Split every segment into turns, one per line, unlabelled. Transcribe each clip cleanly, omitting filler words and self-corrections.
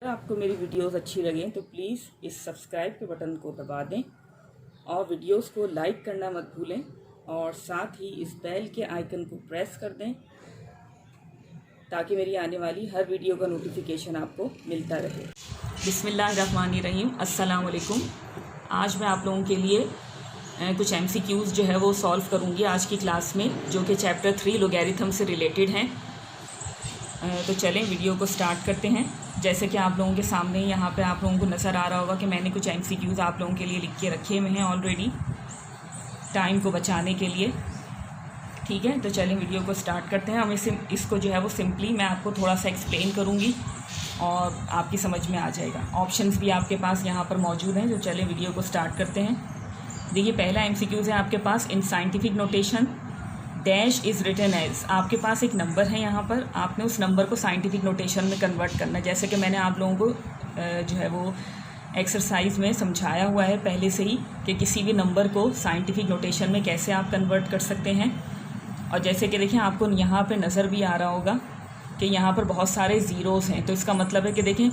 अगर आपको मेरी वीडियोस अच्छी लगें तो प्लीज़ इस सब्सक्राइब के बटन को दबा दें और वीडियोस को लाइक करना मत भूलें और साथ ही इस बेल के आइकन को प्रेस कर दें ताकि मेरी आने वाली हर वीडियो का नोटिफिकेशन आपको मिलता रहे। बिस्मिल्लाहिर्रहमानिर्रहीम, अस्सलाम वालेकुम। आज मैं आप लोगों के लिए कुछ MCQs जो है वो सॉल्व करूँगी आज की क्लास में, जो कि चैप्टर 3 लोगैरिथम से रिलेटेड हैं। तो चलें वीडियो को स्टार्ट करते हैं। जैसे कि आप लोगों के सामने यहाँ पे आप लोगों को नज़र आ रहा होगा कि मैंने कुछ MCQs आप लोगों के लिए लिख के रखे हुए हैं ऑलरेडी, टाइम को बचाने के लिए। ठीक है, तो चलें वीडियो को स्टार्ट करते हैं। हम इसको जो है वो सिंपली मैं आपको थोड़ा सा एक्सप्लेन करूँगी और आपकी समझ में आ जाएगा। ऑप्शंस भी आपके पास यहाँ पर मौजूद हैं। तो चलें वीडियो को स्टार्ट करते हैं। देखिए, पहला MCQs है आपके पास, in scientific notation dash is written as. आपके पास एक नंबर है, यहाँ पर आपने उस नंबर को साइंटिफिक नोटेशन में कन्वर्ट करना है। जैसे कि मैंने आप लोगों को जो है वो एक्सरसाइज में समझाया हुआ है पहले से ही कि किसी भी नंबर को साइंटिफिक नोटेशन में कैसे आप कन्वर्ट कर सकते हैं। और जैसे कि देखिए, आपको यहाँ पे नज़र भी आ रहा होगा कि यहाँ पर बहुत सारे ज़ीरोज़ हैं। तो इसका मतलब है कि देखें,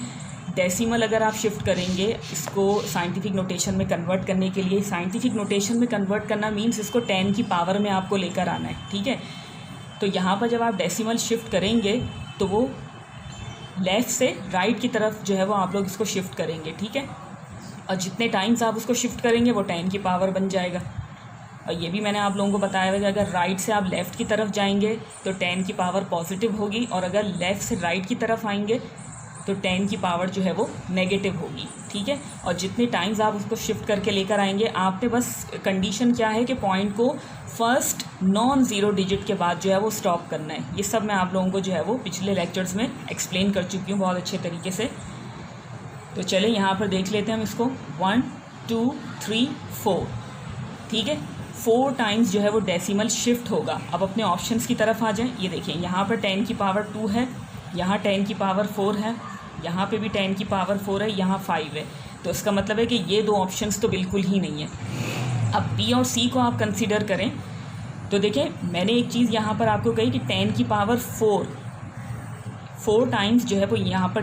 डेसिमल अगर आप शिफ्ट करेंगे इसको साइंटिफिक नोटेशन में कन्वर्ट करने के लिए, साइंटिफिक नोटेशन में कन्वर्ट करना मीन्स इसको 10 की पावर में आपको लेकर आना है। ठीक है, तो यहाँ पर जब आप डेसिमल शिफ्ट करेंगे तो वो लेफ़्ट से राइट की तरफ जो है वो आप लोग इसको शिफ्ट करेंगे। ठीक है, और जितने टाइम्स आप उसको शिफ्ट करेंगे वो 10 की पावर बन जाएगा। और ये भी मैंने आप लोगों को बताया हुआ कि अगर राइट से आप लेफ़्ट की तरफ जाएंगे तो 10 की पावर पॉजिटिव होगी, और अगर लेफ़्ट से राइट की तरफ आएंगे तो 10 की पावर जो है वो नेगेटिव होगी। ठीक है, और जितने टाइम्स आप उसको शिफ्ट करके लेकर आएंगे, आपने बस कंडीशन क्या है कि पॉइंट को फर्स्ट नॉन ज़ीरो डिजिट के बाद जो है वो स्टॉप करना है। ये सब मैं आप लोगों को जो है वो पिछले लेक्चर्स में एक्सप्लेन कर चुकी हूँ बहुत अच्छे तरीके से। तो चले यहाँ पर देख लेते हैं हम इसको। 1 2 3 4। ठीक है, 4 टाइम्स जो है वो डेसिमल शिफ्ट होगा। अब अपने ऑप्शंस की तरफ आ जाएं। ये देखिए, यहाँ पर 10 की पावर 2 है, यहाँ 10 की पावर 4 है, यहाँ पे भी 10 की पावर 4 है, यहाँ 5 है। तो इसका मतलब है कि ये दो ऑप्शंस तो बिल्कुल ही नहीं है। अब B और C को आप कंसीडर करें तो देखें, मैंने एक चीज़ यहाँ पर आपको कही कि 10 की पावर 4 टाइम्स जो है वो यहाँ पर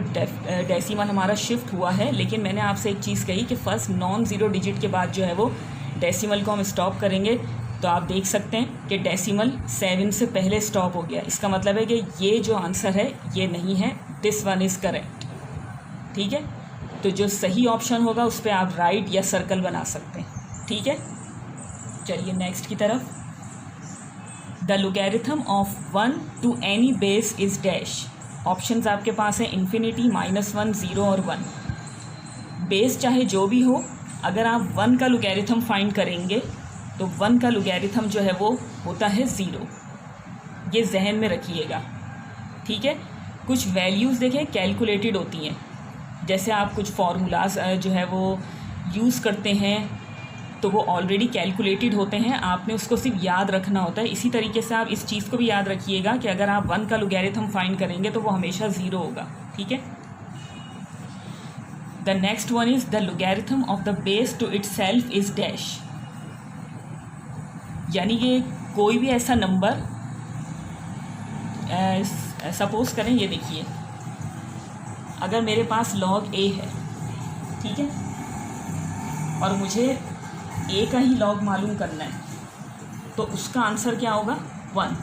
डेसिमल हमारा शिफ्ट हुआ है। लेकिन मैंने आपसे एक चीज़ कही कि फर्स्ट नॉन ज़ीरो डिजिट के बाद जो है वो डेसिमल को हम स्टॉप करेंगे। तो आप देख सकते हैं कि डेसिमल 7 से पहले स्टॉप हो गया। इसका मतलब है कि ये जो आंसर है ये नहीं है, दिस वन इज़ करेक्ट। ठीक है, तो जो सही ऑप्शन होगा उस पर आप राइट या सर्कल बना सकते हैं। ठीक है, चलिए नेक्स्ट की तरफ। The logarithm of 1 to any base is dash. Options आपके पास हैं इन्फिनिटी, -1, 0 और 1। बेस चाहे जो भी हो, अगर आप 1 का लोगैरिथम फाइंड करेंगे तो 1 का लोगैरिथम जो है वो होता है 0। ये जहन में रखिएगा। ठीक है, कुछ वैल्यूज़ देखें कैलकुलेटेड होती हैं। जैसे आप कुछ फार्मूलाज जो है वो यूज़ करते हैं तो वो ऑलरेडी कैलकुलेटेड होते हैं, आपने उसको सिर्फ याद रखना होता है। इसी तरीके से आप इस चीज़ को भी याद रखिएगा कि अगर आप 1 का लोगैरिथम फाइंड करेंगे तो वो हमेशा 0 होगा। ठीक है, the next one is the logarithm of the base to itself is dash. यानी कि कोई भी ऐसा नंबर, सपोज़ करें, ये देखिए, अगर मेरे पास log a है, ठीक है, और मुझे a का ही log मालूम करना है, तो उसका आंसर क्या होगा? 1।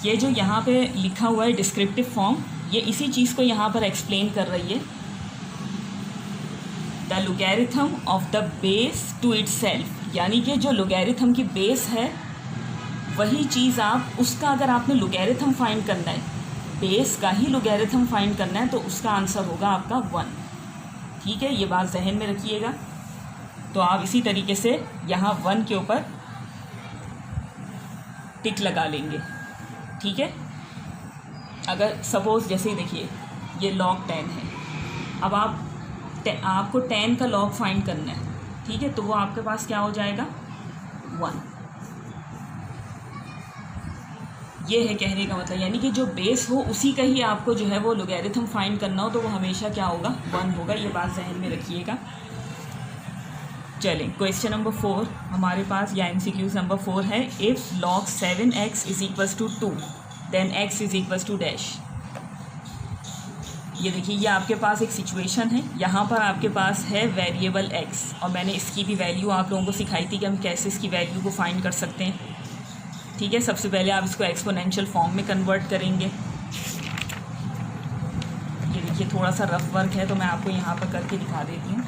ये जो यहाँ पे लिखा हुआ है डिस्क्रिप्टिव फॉर्म, ये इसी चीज़ को यहाँ पर एक्सप्लेन कर रही है। The logarithm of the base to itself, यानी कि जो लोगैरिथम की बेस है वही चीज़ आप, उसका अगर आपने लोगैरिथम फाइंड करना है, बेस का ही लोगैरिथम फाइंड करना है, तो उसका आंसर होगा आपका 1। ठीक है, ये बात जहन में रखिएगा। तो आप इसी तरीके से यहाँ 1 के ऊपर टिक लगा लेंगे। ठीक है, अगर सपोज़ जैसे ही देखिए ये log 10 है, अब आपको 10 का log फाइंड करना है। ठीक है, तो वो आपके पास क्या हो जाएगा? 1। ये है कहने का मतलब, यानी कि जो बेस हो उसी का ही आपको जो है वो लोगैरिथम फाइंड करना हो तो वो हमेशा क्या होगा? 1 होगा। ये बात जहन में रखिएगा। चलें, क्वेश्चन नंबर 4 हमारे पास, या MCQ नंबर 4 है। If log 7x is equals to 2 then x is equals to dash. ये देखिए, ये आपके पास एक सिचुएशन है, यहाँ पर आपके पास है वेरिएबल x, और मैंने इसकी भी वैल्यू आप लोगों को सिखाई थी कि हम कैसे इसकी वैल्यू को फाइंड कर सकते हैं। ठीक है, सबसे पहले आप इसको एक्सपोनेंशियल फॉर्म में कन्वर्ट करेंगे। ये देखिए, थोड़ा सा रफ वर्क है तो मैं आपको यहाँ पर करके दिखा देती हूँ।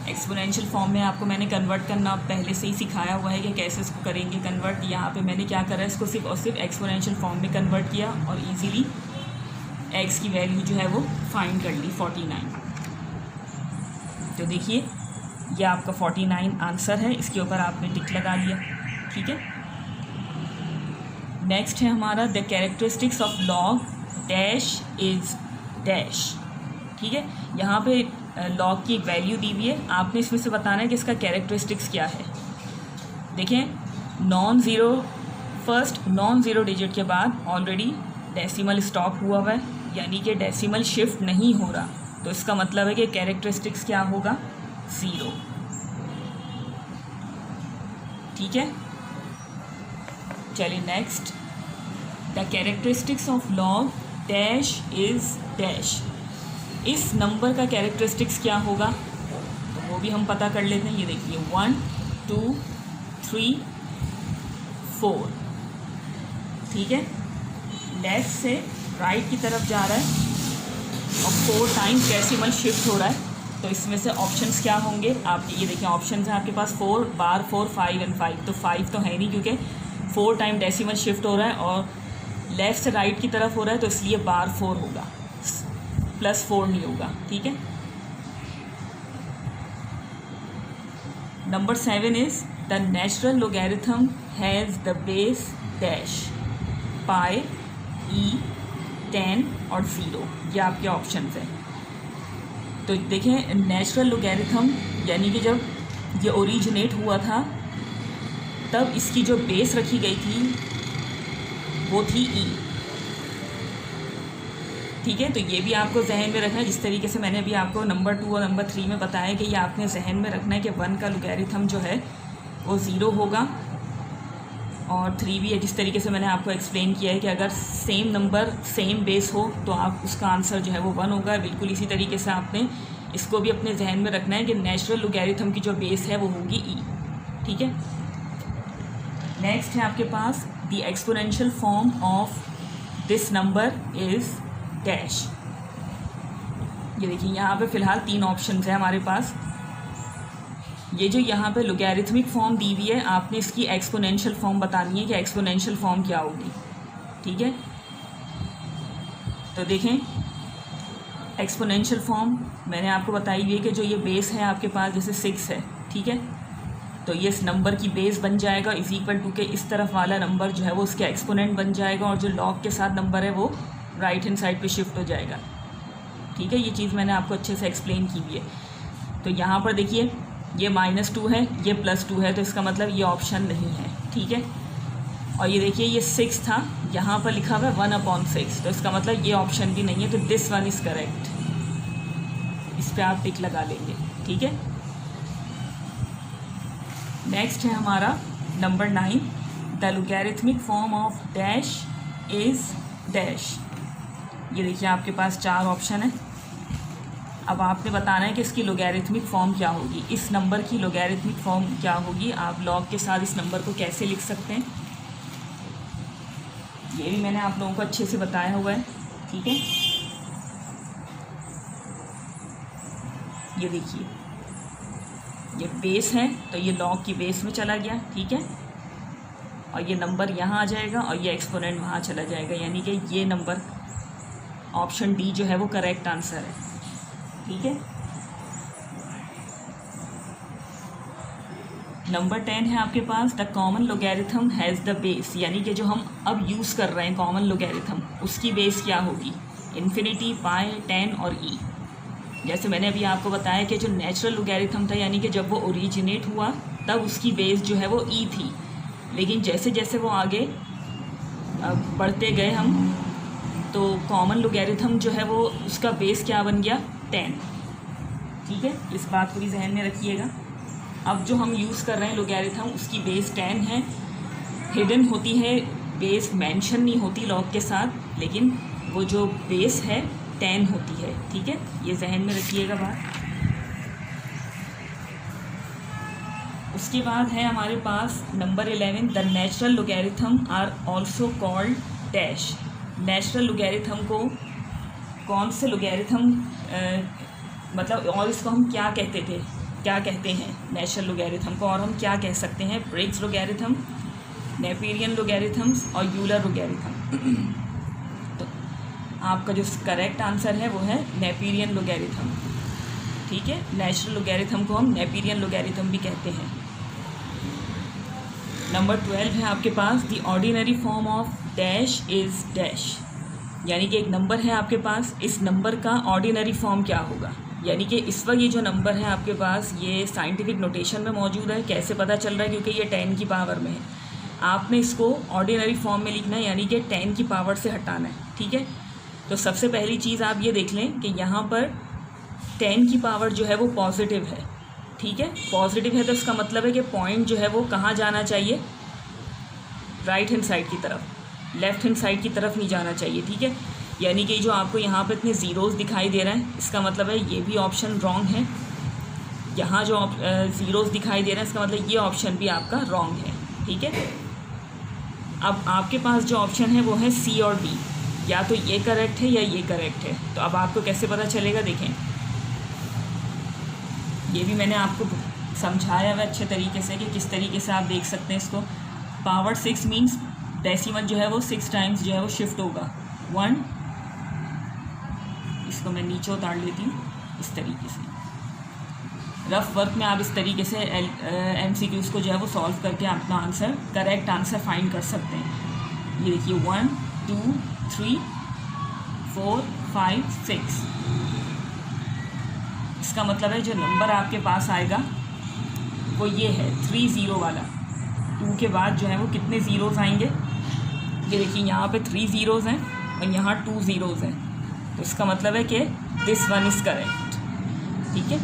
एक्सपोनेंशियल फॉर्म में आपको मैंने कन्वर्ट करना पहले से ही सिखाया हुआ है कि कैसे इसको करेंगे कन्वर्ट। यहाँ पे मैंने क्या करा है, इसको सिर्फ और सिर्फ एक्सपोनेंशियल फॉर्म में कन्वर्ट किया और इजीली x की वैल्यू जो है वो फाइंड कर ली 49। तो देखिए, ये आपका 49 आंसर है, इसके ऊपर आपने टिक लगा लिया। ठीक है, नेक्स्ट है हमारा the characteristics of log dash is dash. ठीक है, यहाँ पे लॉग की एक वैल्यू दी हुई है, आपने इसमें से बताना है कि इसका कैरेक्टरिस्टिक्स क्या है। देखें, नॉन ज़ीरो डिजिट के बाद ऑलरेडी डेसिमल स्टॉप हुआ है, यानी कि डेसिमल शिफ्ट नहीं हो रहा, तो इसका मतलब है कि कैरेक्टरिस्टिक्स क्या होगा, 0। ठीक है, चलिए next, the characteristics of log dash is dash. इस नंबर का कैरेक्टरिस्टिक्स क्या होगा, तो वो भी हम पता कर लेते हैं। ये देखिए, 1 2 3 4। ठीक है, लेफ्ट से राइट की तरफ जा रहा है और 4 टाइम्स डेसिमल शिफ्ट हो रहा है, तो इसमें से ऑप्शंस क्या होंगे, आप ये देखिए, ऑप्शंस हैं आपके पास 4 बार 4 5 एंड 5। तो 5 तो है नहीं, क्योंकि 4 टाइम डेसिमल शिफ्ट हो रहा है और लेफ़्ट से राइट की तरफ हो रहा है, तो इसलिए बार 4 होगा, +4 नहीं होगा। ठीक है, number 7 is the natural logarithm has the base dash, pi, e, 10 और 0। ये आपके ऑप्शंस हैं। तो देखें, नेचुरल लोगैरिथम यानी कि जब ये ओरिजिनेट हुआ था तब इसकी जो बेस रखी गई थी वो थी ई। ठीक है, तो ये भी आपको जहन में रखना है, जिस तरीके से मैंने अभी आपको नंबर 2 और नंबर 3 में बताया कि ये आपने जहन में रखना है कि 1 का लोगैरिथम जो है वो 0 होगा और 3 भी है। जिस तरीके से मैंने आपको एक्सप्लेन किया है कि अगर सेम नंबर सेम बेस हो तो आप उसका आंसर जो है वो 1 होगा। बिल्कुल इसी तरीके से आपने इसको भी अपने जहन में रखना है कि नेचुरल लोगैरिथम की जो बेस है वो होगी ई। ठीक है, नेक्स्ट है आपके पास the exponential form of this number is dash. ये देखिए, यहाँ पे फ़िलहाल 3 ऑप्शन है हमारे पास। ये जो यहाँ पे लोगैरिथमिक फॉर्म दी हुई है, आपने इसकी एक्सपोनेंशियल फॉर्म बतानी है कि एक्सपोनेंशियल फॉर्म क्या होगी। ठीक है, तो देखें, एक्सपोनेंशियल फॉर्म मैंने आपको बताई हुई है कि जो ये बेस है आपके पास, जैसे 6 है। ठीक है, तो ये इस नंबर की बेस बन जाएगा इज इक्वल टू के इस तरफ वाला नंबर जो है वो उसके एक्सपोनेंट बन जाएगा और जो लॉग के साथ नंबर है वो राइट हैंड साइड पे शिफ्ट हो जाएगा। ठीक है, ये चीज़ मैंने आपको अच्छे से एक्सप्लेन की हुई है। तो यहाँ पर देखिए, ये -2 है, ये +2 है, तो इसका मतलब ये ऑप्शन नहीं है। ठीक है, और ये देखिए, ये 6 था, यहाँ पर लिखा हुआ है 1/6, तो इसका मतलब ये ऑप्शन भी नहीं है, तो दिस वन इज़ करेक्ट। इस पर आप टिक लगा लेंगे। ठीक है, नेक्स्ट है हमारा number 9, the logarithmic form of dash is dash. ये देखिए, आपके पास 4 ऑप्शन है। अब आपने बताना है कि इसकी लोगैरिथमिक फॉर्म क्या होगी, इस नंबर की लोगैरिथमिक फॉर्म क्या होगी, आप लॉग के साथ इस नंबर को कैसे लिख सकते हैं, ये भी मैंने आप लोगों को अच्छे से बताया हुआ है। ठीक है, ये देखिए, ये बेस है तो ये लॉग की बेस में चला गया। ठीक है, और ये नंबर यहाँ आ जाएगा और ये एक्सपोनेंट वहाँ चला जाएगा, यानी कि ये नंबर ऑप्शन डी जो है वो करेक्ट आंसर है। ठीक है, नंबर 10 है आपके पास the common logarithm has the base, यानी कि जो हम अब यूज़ कर रहे हैं कॉमन लोगैरिथम, उसकी बेस क्या होगी, इन्फिनिटी, पाई, 10 और ई। जैसे मैंने अभी आपको बताया कि जो नेचुरल लोगैरिथम था, यानी कि जब वो ओरिजिनेट हुआ तब उसकी बेस जो है वो ई थी, लेकिन जैसे जैसे वो आगे बढ़ते गए हम, तो कॉमन लोगैरिथम जो है वो उसका बेस क्या बन गया, 10। ठीक है, इस बात को भी जहन में रखिएगा। अब जो हम यूज़ कर रहे हैं लोगैरिथम, उसकी बेस 10 है। हिडन होती है, बेस मेंशन नहीं होती लॉग के साथ, लेकिन वो जो बेस है 10 होती है। ठीक है, ये जहन में रखिएगा बात। उसके बाद है हमारे पास number 11, the natural logarithm are also called dash. Natural logarithm को कौन से लोगैरिथम मतलब, और इसको हम क्या कहते थे, क्या कहते हैं नेचुरल लोगैरिथम को, और हम क्या कह सकते हैं, ब्रिग्स लोगैरिथम, नेपियरियन लोगैरिथम्स और यूलर लोगैरिथम। तो आपका जो करेक्ट आंसर है वो है नेपियरियन लोगैरिथम। ठीक है, नेचुरल लोगैरिथम को हम नेपियरियन लोगैरिथम भी कहते हैं। नंबर 12 है आपके पास, the ordinary form of dash is dash. यानी कि एक नंबर है आपके पास, इस नंबर का ऑर्डिनरी फॉर्म क्या होगा। यानी कि इस वक्त ये जो नंबर है आपके पास, ये साइंटिफिक नोटेशन में मौजूद है। कैसे पता चल रहा है, क्योंकि ये 10 की पावर में है। आपने इसको ऑर्डिनरी फॉर्म में लिखना है, यानी कि 10 की पावर से हटाना है। ठीक है, तो सबसे पहली चीज़ आप ये देख लें कि यहाँ पर 10 की पावर जो है वो पॉजिटिव है। ठीक है, पॉजिटिव है तो इसका मतलब है कि पॉइंट जो है वो कहाँ जाना चाहिए, राइट हैंड साइड की तरफ, लेफ़्ट हैंड साइड की तरफ नहीं जाना चाहिए। ठीक है, यानी कि जो आपको यहाँ पे इतने ज़ीरोज़ दिखाई दे रहे हैं, इसका मतलब है ये भी ऑप्शन रॉन्ग है। यहाँ जो ज़ीरोज़ दिखाई दे रहे हैं, इसका मतलब ये ऑप्शन भी आपका रॉन्ग है। ठीक है, अब आपके पास जो ऑप्शन है वो है सी और डी, या तो ये करेक्ट है या ये करेक्ट है। तो अब आपको कैसे पता चलेगा, देखें, ये भी मैंने आपको समझाया हुआ अच्छे तरीके से कि किस तरीके से आप देख सकते हैं इसको। पावर 6 मीन्स डेसिमल जो है वो 6 टाइम्स जो है वो शिफ्ट होगा। 1, इसको मैं नीचे उतार लेती हूँ इस तरीके से। रफ वर्क में आप इस तरीके से MCQs को जो है वो सॉल्व करके अपना आंसर, करेक्ट आंसर फाइंड कर सकते हैं। ये देखिए 1 2 3 4 5 6। इसका मतलब है जो नंबर आपके पास आएगा वो ये है 30 वाला। 2 के बाद जो है वो कितने ज़ीरोज़ आएंगे, ये देखिए यहाँ पे 3 ज़ीरोज़ हैं और यहाँ 2 ज़ीरोज़ हैं। तो इसका मतलब है कि दिस वन इज़ करेक्ट। ठीक है,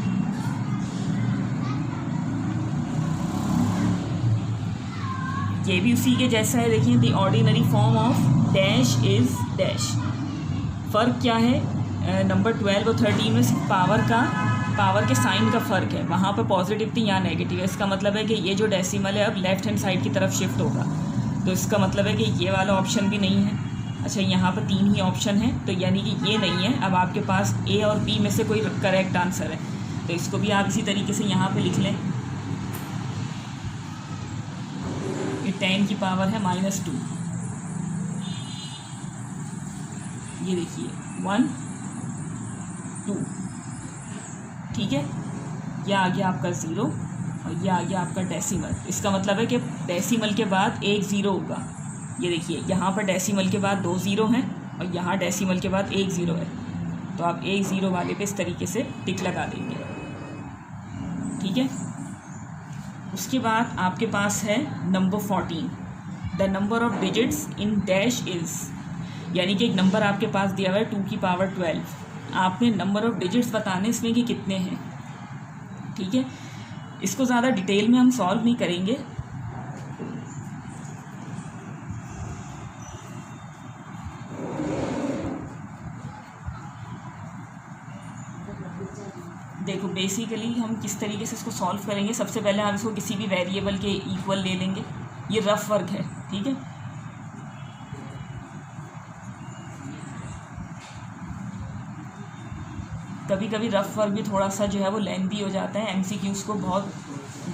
ये भी उसी के जैसा है। देखिए, the ordinary form of dash is dash. फ़र्क क्या है, नंबर 12 और 13 में सिर्फ पावर के साइन का फ़र्क है। वहाँ पर पॉजिटिव थी, यहाँ नेगेटिव है। इसका मतलब है कि ये जो डेसिमल है अब लेफ़्ट हैंड साइड की तरफ शिफ्ट होगा। तो इसका मतलब है कि ये वाला ऑप्शन भी नहीं है। अच्छा, यहाँ पर 3 ही ऑप्शन है, तो यानी कि ये नहीं है। अब आपके पास ए और बी में से कोई करेक्ट आंसर है, तो इसको भी आप इसी तरीके से यहाँ पे लिख लें। ये 10 की पावर है -2। ये देखिए 1 2। ठीक है, यह आ गया आपका 0 और यह आ गया आपका डेसिमल। इसका मतलब है कि डेसिमल के बाद एक 0 होगा। ये देखिए यहाँ पर डेसिमल के बाद 2 ज़ीरो हैं और यहाँ डेसिमल के बाद 1 ज़ीरो है। तो आप 1 ज़ीरो वाले पे इस तरीके से टिक लगा देंगे। ठीक है, उसके बाद आपके पास है number 14, the number of digits in dash is. यानी कि एक नंबर आपके पास दिया हुआ है 2 की पावर 12। आपने नंबर ऑफ डिजिट्स बताने इसमें कि कितने हैं। ठीक है, इसको ज़्यादा डिटेल में हम सॉल्व नहीं करेंगे। देखो, बेसिकली हम किस तरीके से इसको सॉल्व करेंगे। सबसे पहले हम इसको किसी भी वेरिएबल के इक्वल ले लेंगे। ये रफ वर्क है। ठीक है, कभी कभी रफ वर्क भी थोड़ा सा जो है वो लेंथी हो जाता है। MCQs को बहुत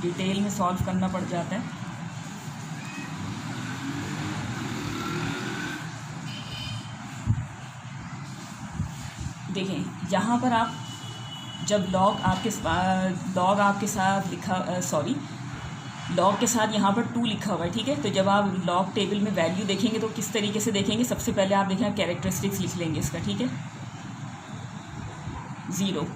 डिटेल में सॉल्व करना पड़ जाता है। देखें, यहाँ पर आप जब लॉग आपके साथ लॉग के साथ यहाँ पर 2 लिखा हुआ है। ठीक है, तो जब आप लॉग टेबल में वैल्यू देखेंगे तो किस तरीके से देखेंगे, सबसे पहले आप देखें कैरेक्टरिस्टिक्स लिख लेंगे इसका। ठीक है, 0।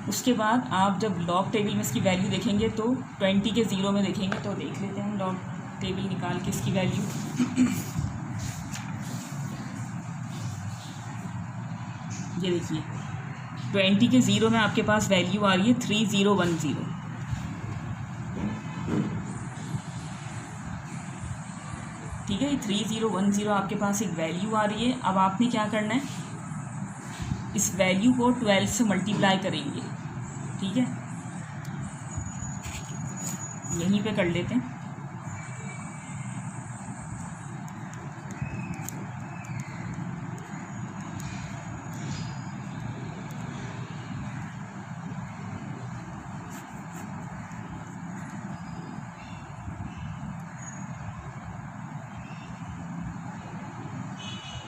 उसके बाद आप जब लॉग टेबल में इसकी वैल्यू देखेंगे तो 20 के 0 में देखेंगे। तो देख लेते हैं लॉग टेबल निकाल के इसकी वैल्यू। ये देखिए 20 के 0 में आपके पास वैल्यू आ रही है 3010। ठीक है, 3010 आपके पास एक वैल्यू आ रही है। अब आपने क्या करना है, इस वैल्यू को 12 से मल्टीप्लाई करेंगे। ठीक है, यहीं पे कर लेते हैं।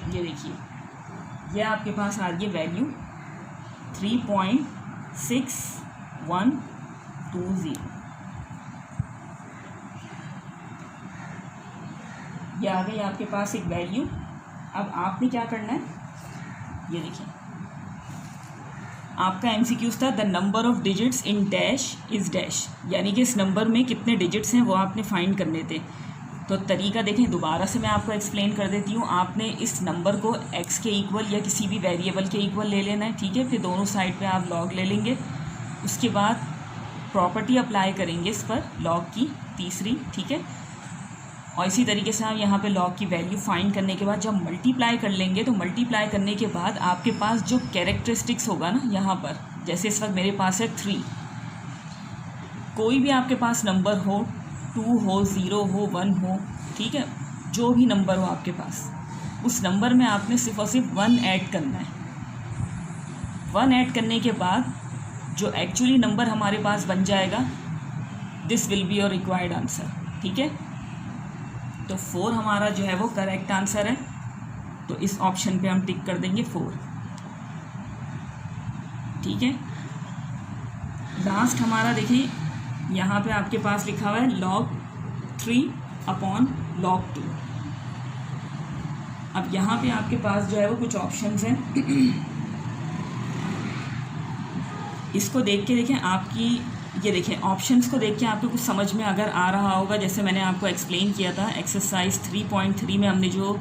ये देखिए, ये आपके पास आ रही है वैल्यू 3.6120। ये आ गई आपके पास एक वैल्यू। अब आपने क्या करना है, ये देखिए, आपका एमसीक्यूज था the number of digits in dash is dash, यानी कि इस नंबर में कितने डिजिट्स हैं वो आपने फाइंड करने थे। तो तरीका देखें, दोबारा से मैं आपको एक्सप्लेन कर देती हूँ। आपने इस नंबर को x के इक्वल या किसी भी वेरिएबल के इक्वल ले लेना है। ठीक है, फिर दोनों साइड पे आप लॉग ले लेंगे। उसके बाद प्रॉपर्टी अप्लाई करेंगे इस पर, लॉग की तीसरी। ठीक है, और इसी तरीके से आप यहाँ पे लॉग की वैल्यू फाइंड करने के बाद जब मल्टीप्लाई कर लेंगे, तो मल्टीप्लाई करने के बाद आपके पास जो कैरेक्टरिस्टिक्स होगा ना, यहाँ पर जैसे इस वक्त मेरे पास है 3, कोई भी आपके पास नंबर हो, 2 हो, 0 हो, 1 हो, ठीक है, जो भी नंबर हो आपके पास, उस नंबर में आपने सिर्फ और सिर्फ 1 ऐड करना है। 1 ऐड करने के बाद जो एक्चुअली नंबर हमारे पास बन जाएगा, this will be your required answer. ठीक है, तो 4 हमारा जो है वो करेक्ट आंसर है। तो इस ऑप्शन पे हम टिक कर देंगे 4। ठीक है, लास्ट हमारा देखिए, यहाँ पे आपके पास लिखा हुआ है log 3/log 2। अब यहाँ पे आपके पास जो है वो कुछ ऑप्शंस हैं। इसको देख के देखें, आपकी ये देखें, ऑप्शंस को देख के आपको कुछ समझ में अगर आ रहा होगा, जैसे मैंने आपको एक्सप्लेन किया था एक्सरसाइज 3.3 में हमने जो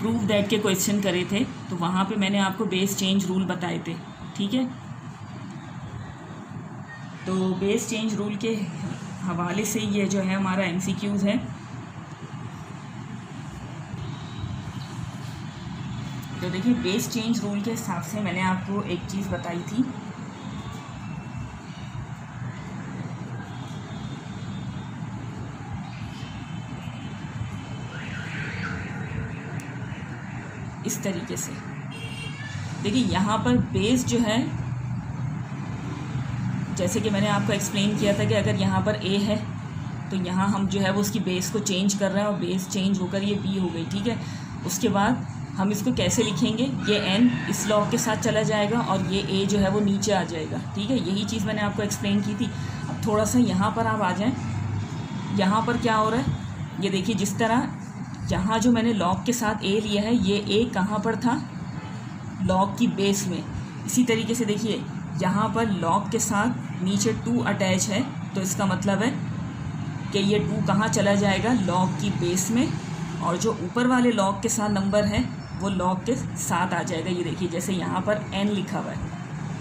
प्रूव दैट के क्वेश्चन करे थे, तो वहाँ पे मैंने आपको बेस चेंज रूल बताए थे। ठीक है, तो बेस चेंज रूल के हवाले से ये जो है हमारा एमसीक्यूज़ है। तो देखिए, बेस चेंज रूल के हिसाब से मैंने आपको एक चीज़ बताई थी, इस तरीके से। देखिए, यहाँ पर बेस जो है, जैसे कि मैंने आपको एक्सप्लेन किया था कि अगर यहाँ पर a है तो यहाँ हम जो है वो उसकी बेस को चेंज कर रहे हैं और बेस चेंज होकर ये b हो गई। ठीक है, उसके बाद हम इसको कैसे लिखेंगे, ये n इस लॉग के साथ चला जाएगा और ये a जो है वो नीचे आ जाएगा। ठीक है, यही चीज़ मैंने आपको एक्सप्लेन की थी। अब थोड़ा सा यहाँ पर आप आ जाएं, यहाँ पर क्या हो रहा है, ये देखिए, जिस तरह यहाँ जो मैंने लॉग के साथ a लिया है, ये a कहाँ पर था, लॉग की बेस में। इसी तरीके से देखिए, यहाँ पर लॉग के साथ नीचे 2 अटैच है, तो इसका मतलब है कि ये 2 कहाँ चला जाएगा, लॉग की बेस में, और जो ऊपर वाले लॉग के साथ नंबर है वो लॉग के साथ आ जाएगा। ये देखिए, जैसे यहाँ पर n लिखा हुआ है,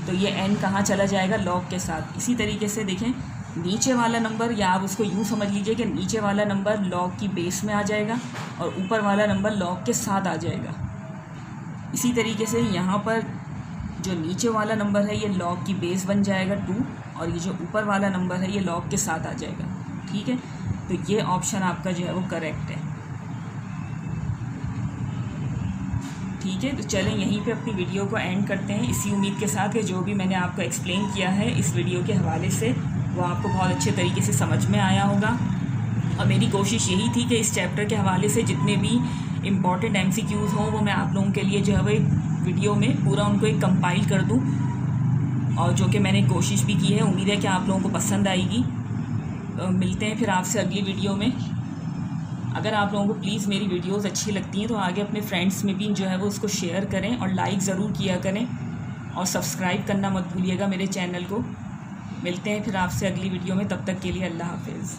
तो ये n कहाँ चला जाएगा, लॉग के साथ। इसी तरीके से देखें, नीचे वाला नंबर, या आप उसको यूँ समझ लीजिए कि नीचे वाला नंबर लॉग की बेस में आ जाएगा और ऊपर वाला नंबर लॉग के साथ आ जाएगा। इसी तरीके से यहाँ पर जो नीचे वाला नंबर है ये लॉग की बेस बन जाएगा 2, और ये जो ऊपर वाला नंबर है ये लॉग के साथ आ जाएगा। ठीक है, तो ये ऑप्शन आपका जो है वो करेक्ट है। ठीक है, तो चलें यहीं पे अपनी वीडियो को एंड करते हैं, इसी उम्मीद के साथ कि जो भी मैंने आपको एक्सप्लेन किया है इस वीडियो के हवाले से वो आपको बहुत अच्छे तरीके से समझ में आया होगा। और मेरी कोशिश यही थी कि इस चैप्टर के हवाले से जितने भी इम्पॉर्टेंट एमसीक्यूज़ हों वो मैं आप लोगों के लिए जो है वो एक वीडियो में पूरा उनको एक कंपाइल कर दूं, और जो कि मैंने कोशिश भी की है। उम्मीद है कि आप लोगों को पसंद आएगी। मिलते हैं फिर आपसे अगली वीडियो में। अगर आप लोगों को प्लीज़ मेरी वीडियोस अच्छी लगती हैं तो आगे अपने फ्रेंड्स में भी जो है वो उसको शेयर करें और लाइक ज़रूर किया करें, और सब्सक्राइब करना मत भूलिएगा मेरे चैनल को। मिलते हैं फिर आपसे अगली वीडियो में, तब तक के लिए अल्लाह हाफिज़।